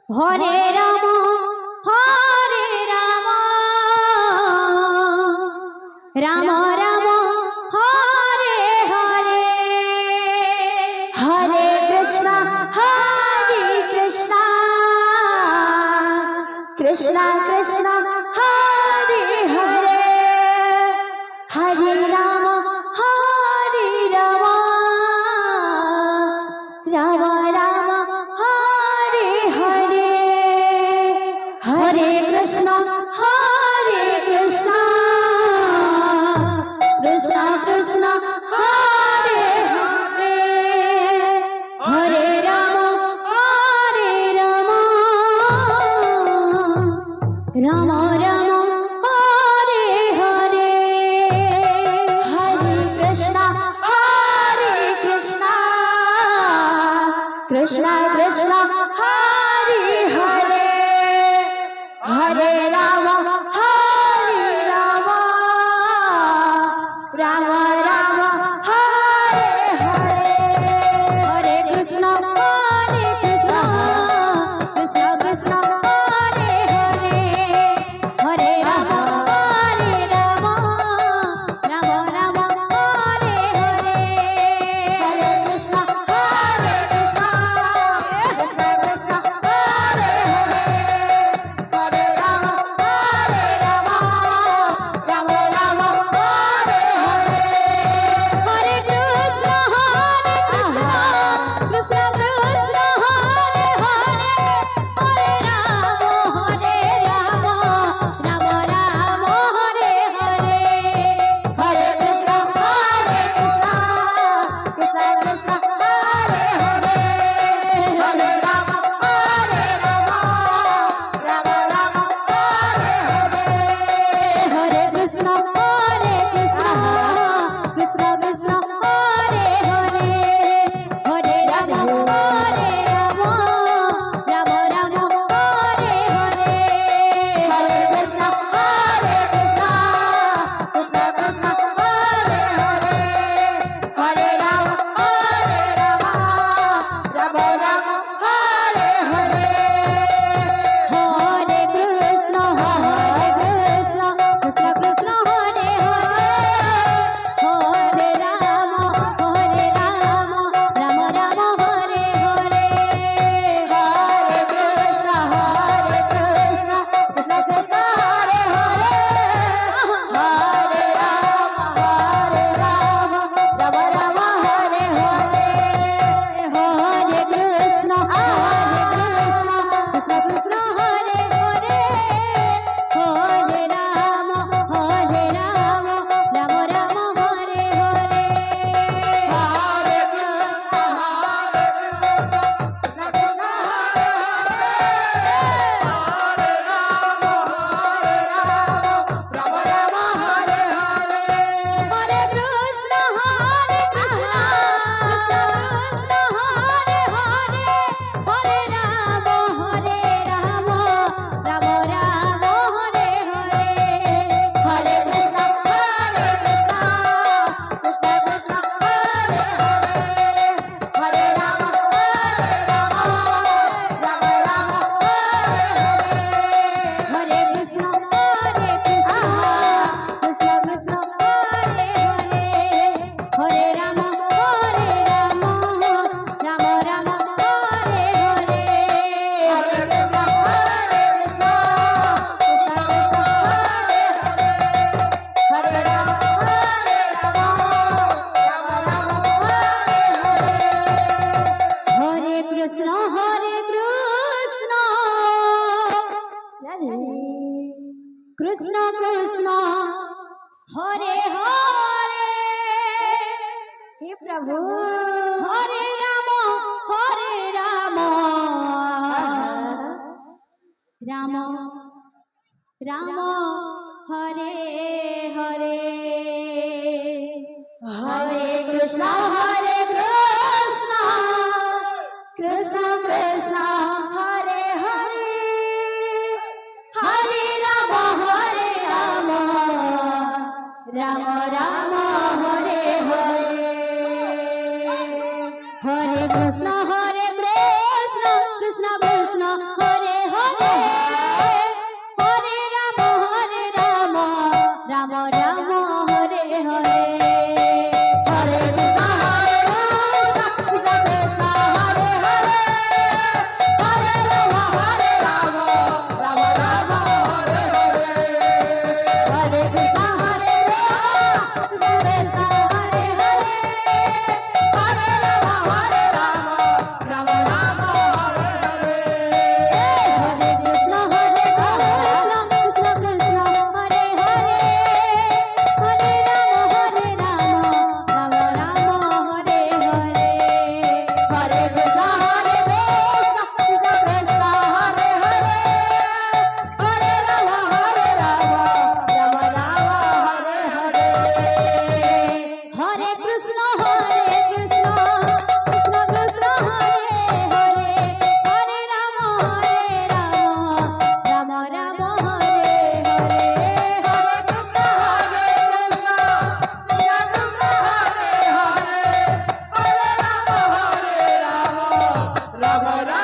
হরে রাম রাম রাম হরে হরে, হরে কৃষ্ণ কৃষ্ণ কৃষ্ণ হরে হরে, হরে রাম রাম রাম হরে হরে, হরে কৃষ্ণ কৃষ্ণ কৃষ্ণ হরে হরে, হরে রাম রাম রাম হরে হরে, হরে কৃষ্ণ কৃষ্ণ কৃষ্ণ হরে হরে, হরে রাম রাম রাম হরে হরে, হরে কৃষ্ণ কৃষ্ণ কৃষ্ণ হরে হরে, হরে রাম রাম রাম হরে হরে, হরে কৃষ্ণ কৃষ্ণ কৃষ্ণ হরে হরে, হরে রাম রাম রাম হরে হরে, হরে কৃষ্ণ কৃষ্ণ কৃষ্ণ হরে হরে, হরে রাম রাম রাম হরে হরে, হরে কৃষ্ণ কৃষ্ণ কৃষ্ণ হরে হরে, হরে রাম রাম হরে হরে, হরে কৃষ্ণ কৃষ্ণ কৃষ্ণ হরে হরে, হরে রাম রাম হরে হরে, হরে কৃষ্ণ কৃষ্ণ কৃষ্ণ হরে হরে, হরে রাম রাম হরে হরে, হরে কৃষ্ণ কৃষ্ণ কৃষ্ণ হরে হরে, হরে রাম রাম হরে হরে, হরে কৃষ্ণ কৃষ্ণ কৃষ্ণ হরে হরে, হরে রাম রাম হরে হরে, হরে কৃষ্ণ কৃষ্ণ কৃষ্ণ হরে হরে, হরে রাম রাম হরে হরে, হরে কৃষ্ণ কৃষ্ণ কৃষ্ণ হরে হরে, হরে রাম হরে হরে, হরে কৃষ্ণ কৃষ্ণ কৃষ্ণ হরে হরে, হরে রাম রাম হরে হরে, হরে কৃষ্ণ কৃষ্ণ কৃষ্ণ হরে হরে, হরে রাম রাম হরে হরে, হরে কৃষ্ণ কৃষ্ণ কৃষ্ণ হরে হরে, হরে রাম রাম হরে হরে, হরে কৃষ্ণ কৃষ্ণ হরে রাম হরে কৃষ্ণ কৃষ্ণ কৃষ্ণ হরে হরে, হে প্রভু, হরে রাম রাম রাম হরে হরে, হরে কৃষ্ণ কৃষ্ণ কৃষ্ণ হরে হরে, হরে রাম রাম হরে হরে, হরে কৃষ্ণ কৃষ্ণ কৃষ্ণ হরে Hare